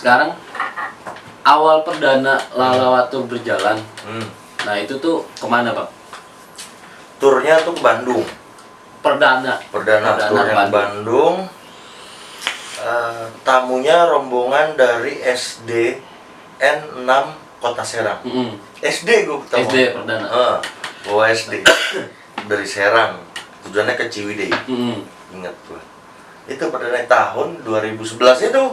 sekarang awal perdana Lalawatu berjalan. Nah itu tuh kemana bang? Turnya tuh ke Bandung. Perdana Turnya ke Bandung. Tamunya rombongan dari SDN 6 Kota Serang. SD gue ketemu. SD perdana. Bawa SD dari Serang. Tujuannya ke Ciwidey. Ingat gue. Itu perdana tahun 2011 itu.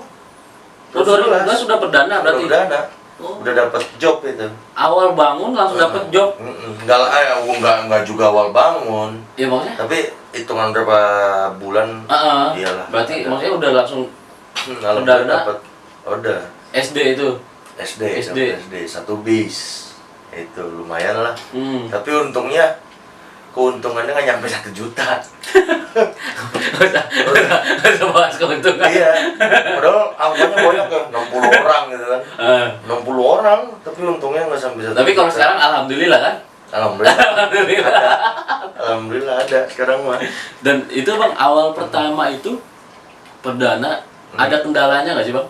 Oh 2011 sudah perdana berarti? Perdana. Udah dapat job itu. Awal bangun langsung dapat job? Enggak juga awal bangun. Iya maksudnya? Tapi hitungan berapa bulan? Iyalah. Berarti ada. maksudnya udah langsung perdana dapat. Udah. SD itu? SD 1 bis. Itu lumayan lah. Tapi untungnya keuntungannya nggak nyampe 1 juta. Nggak usah bahas keuntungan. Iya. Padahal angkanya banyak ya, 60 orang gitu kan. 60 orang, tapi untungnya nggak sampai 1 juta. Tapi kalau sekarang alhamdulillah kan? Alhamdulillah ada sekarang mah. Dan itu bang, awal pertama itu perdana ada kendalanya nggak sih bang?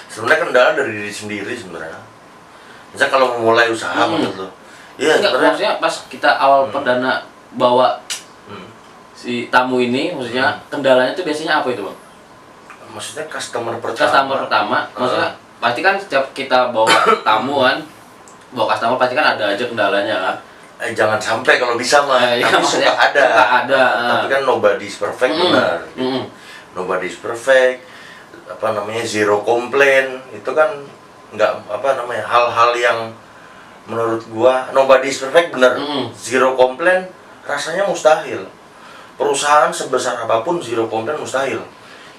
Sebenarnya kendala dari diri sendiri sebenarnya. Misal kalau memulai usaha menurut lo. Iya, enggak, maksudnya pas kita awal perdana bawa si tamu ini, maksudnya kendalanya itu biasanya apa itu bang? Maksudnya customer pertama, maksudnya pasti kan setiap kita bawa tamu kan, bawa customer pasti kan ada aja kendalanya kan? Jangan sampai kalau bisa mah, tapi suka ada. Tapi kan nobody's perfect benar. Nobody's perfect, zero complaint, itu kan nggak hal-hal yang menurut gua nobody's perfect benar. Zero complaint rasanya mustahil. Perusahaan sebesar apapun zero complaint mustahil.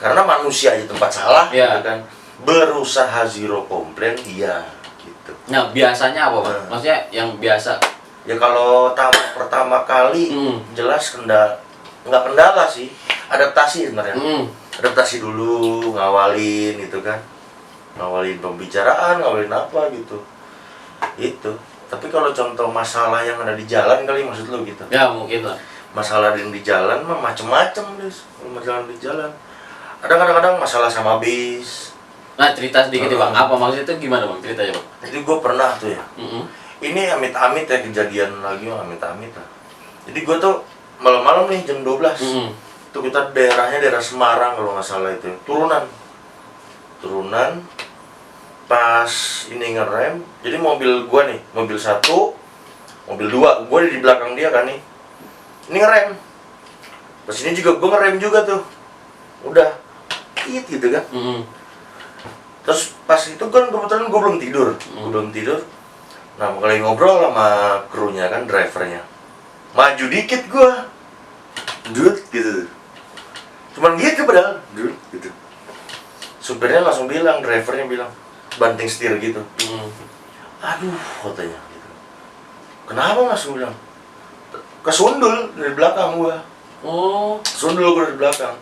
Karena manusia aja tempat salah, gitu kan. Berusaha zero complaint, iya, gitu. Nah, biasanya apa, Bang? Maksudnya yang biasa? Ya kalau pertama kali jelas nggak kendala sih. Adaptasi sebenarnya. Adaptasi dulu, ngawalin gitu kan. Ngawalin pembicaraan, ngawalin apa gitu. Itu. Tapi kalau contoh masalah yang ada di jalan kali maksud lu gitu. Ya, mungkin lah. Masalah yang di jalan mah macem-macem deh. Masalah di jalan. Ada kadang-kadang masalah sama bis. Nah, cerita sedikit Bang. Apa maksudnya itu gimana Bang ceritanya Bang? Jadi gue pernah tuh ya. Ini amit-amit ya kejadian lagi, amit-amit lah. Jadi gue tuh malam-malam nih jam 12. Tuh kita daerah Semarang kalau nggak salah itu. Turunan pas ini ngerem. Jadi mobil gue nih, mobil 1, mobil 2, gue di belakang dia kan nih. Ini ngerem. Pas ini juga gue ngerem juga tuh. Udah gitu kan. Terus pas itu kan kebetulan gue belum tidur. Nah, kali ngobrol sama krunya kan, drivernya. Maju dikit gue. Gitu. Cuman gitu padahal. Gitu. Supirnya langsung bilang, drivernya bilang, banting setir gitu. Aduh, katanya gitu. Kenapa langsung bilang? Kesundul dari belakang gua. Kesundul gua dari belakang.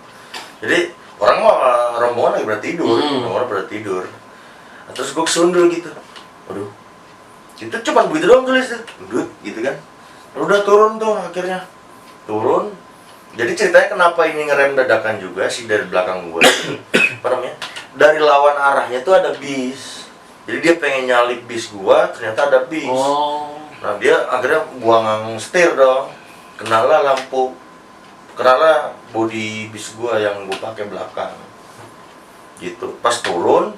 Jadi orang mah rombongan lagi pada tidur, orang pada tidur. Nah, terus gua kesundul gitu. Waduh. Itu cuma begitu doang tulis tuh. Gitu kan. Udah turun tuh akhirnya. Turun. Jadi ceritanya kenapa ini ngerem dadakan juga sih dari belakang gua. Apa namanya? Dari lawan arahnya tuh ada bis. Jadi dia pengen nyalip bis gua, ternyata ada bis. Nah dia akhirnya buang setir dong. Kenalah lampu, kenalah bodi bis gua yang gua pakai belakang. Gitu. Pas turun,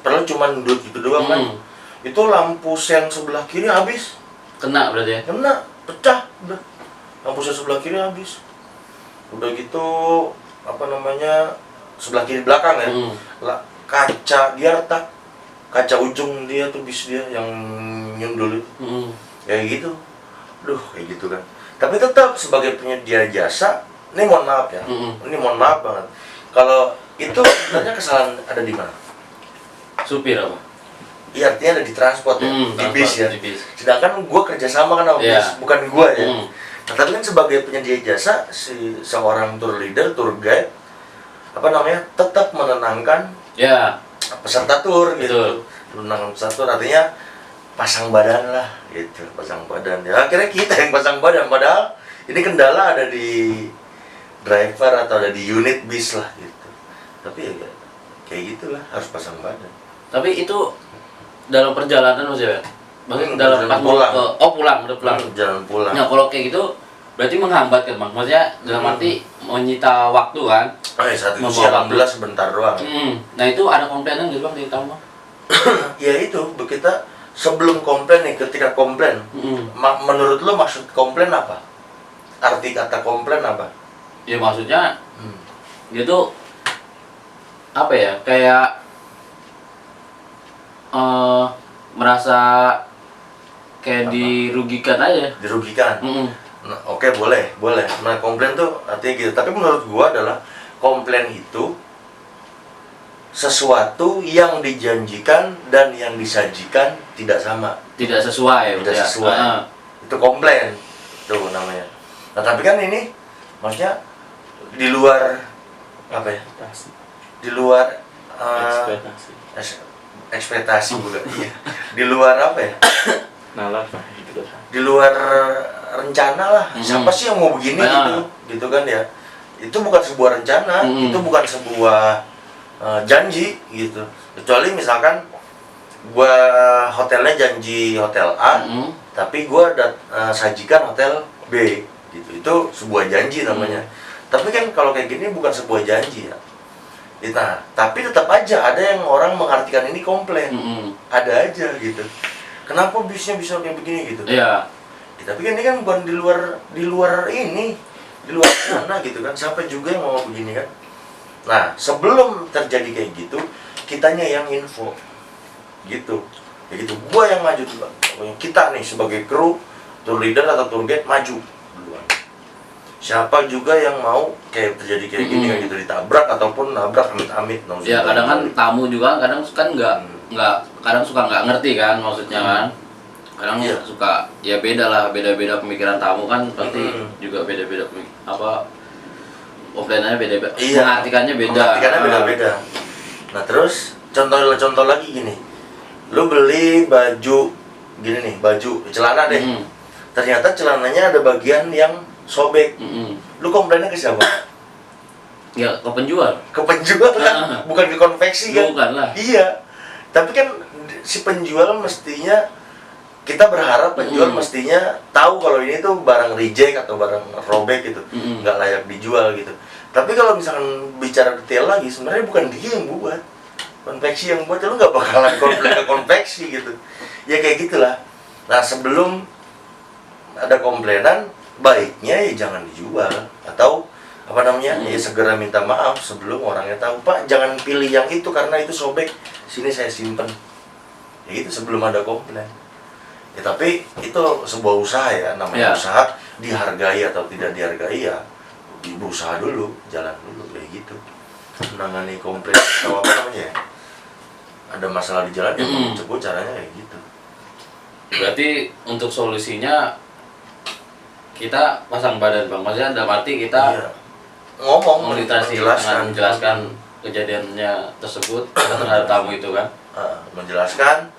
padahal cuma duduk gitu doang kan. Itu lampu sen sebelah kiri habis. Kena berarti ya? Kena, pecah udah. Lampu sen sebelah kiri habis. Udah gitu sebelah kiri belakang ya. Kaca dia retak. Kaca ujung dia tuh bis dia yang nyundul itu. Kayak gitu. Duh, kayak gitu kan. Tapi tetap sebagai penyedia jasa, ini mohon maaf ya. Ini mohon maaf banget. Kalau itu sebenarnya kesalahan ada di mana? Supir apa? Iya, artinya ada di transport ya, di bis ya. Sedangkan gue kerjasama kan sama bis, bukan gue ya. Nah, tapi kan sebagai penyedia jasa, seorang tour leader, tour guide, tetap menenangkan peserta tour gitu. Menenangkan peserta tour artinya pasang badan lah gitu, pasang badan. Ya akhirnya kita yang pasang badan, padahal ini kendala ada di driver atau ada di unit bis lah gitu. Tapi ya kayak gitulah, harus pasang badan. Tapi itu dalam perjalanan maksudnya, maksudnya dalam pas mau pulang. udah pulang. Jalan pulang. Nah kalau kayak gitu berarti menghambat kan bang, maksudnya dalam arti menyita waktu kan. Saat itu Membawa sih waktu. alhamdulillah sebentar doang. Nah itu ada komplainan gitu bang di tamu bang? Ya itu, kita sebelum komplain nih, ketika komplain, menurut lo maksud komplain apa? Arti kata komplain apa? Ya maksudnya dia tuh apa ya, kayak merasa kayak dirugikan aja. Dirugikan. Nah, oke, boleh. Nah, komplain tuh artinya gitu. Tapi menurut gua adalah komplain itu sesuatu yang dijanjikan dan yang disajikan tidak sama. Tidak sesuai. Tidak sesuai. Itu komplain. Itu namanya. Nah, tapi kan ini maksudnya di luar apa ya? Di luar ekspektasi juga. Iya. Di luar apa ya? Di luar rencana lah. Siapa sih yang mau begini gitu kan ya? Itu bukan sebuah rencana, itu bukan sebuah janji gitu. Kecuali misalkan gua hotelnya janji hotel A, tapi gua sajikan hotel B gitu. Itu sebuah janji namanya. Tapi kan kalau kayak gini bukan sebuah janji ya. Nah, tapi tetap aja ada yang orang mengartikan ini komplain. Ada aja gitu. Kenapa bisnya bisa kayak begini gitu? Iya. Ya, tapi kan ini kan bukan di luar ini, di luar sana gitu kan. Siapa juga yang mau begini kan? Nah, sebelum terjadi kayak gitu, kitanya yang info. Gitu. Ya gitu. Gua yang maju tuh, Bang. Kita nih sebagai kru, tour leader atau tour guide maju duluan. Siapa juga yang mau kayak terjadi kayak gini kan gitu, ditabrak ataupun nabrak amit-amit. Ya kadang kan tamu juga kadang kan nggak kadang suka nggak ngerti kan maksudnya kan. Kadang suka ya beda pemikiran tamu kan pasti juga beda-beda apa komplainannya beda-beda. Mengartikannya beda. Nah, terus contoh lagi gini. Lu beli baju gini nih, baju celana deh. Ternyata celananya ada bagian yang sobek. Lu komplainnya ke siapa? Ya ke penjual. Ke penjual kan, bukan ke konveksi kan? Bukan lah. Iya. Tapi kan si penjual mestinya, kita berharap penjual mestinya tahu kalau ini tuh barang reject atau barang robek gitu, nggak layak dijual gitu. Tapi kalau misalkan bicara detail lagi, sebenarnya bukan dia yang buat, konveksi yang buat, lu nggak bakalan komplain ke konveksi gitu. Ya kayak gitulah. Nah, sebelum ada komplainan, baiknya ya jangan dijual, atau apa namanya, ya segera minta maaf sebelum orangnya tahu. Pak, jangan pilih yang itu karena itu sobek, sini saya simpen. Ya itu sebelum ada komplain. Ya tapi itu sebuah usaha ya, namanya usaha, dihargai atau tidak dihargai ya berusaha dulu, jalan dulu kayak gitu. Menangani komplain atau apa namanya ya, ada masalah di jalan ya coba caranya kayak gitu. Berarti untuk solusinya kita pasang badan bang, maksudnya dalam arti kita ngomong, menjelaskan kejadiannya tersebut terhadap tamu itu kan, menjelaskan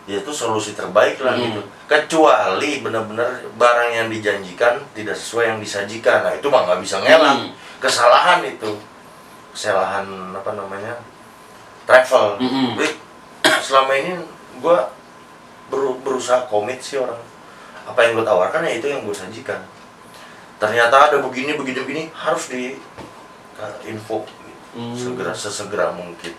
ya itu solusi terbaik lah gitu. Kecuali benar-benar barang yang dijanjikan tidak sesuai yang disajikan, nah itu mah nggak bisa ngelak. Kesalahan itu, kesalahan apa namanya, travel. Jadi selama ini gue berusaha komit sih orang. Apa yang gue tawarkan ya itu yang gue sajikan. Ternyata ada begini harus di info gitu. Sesegera mungkin.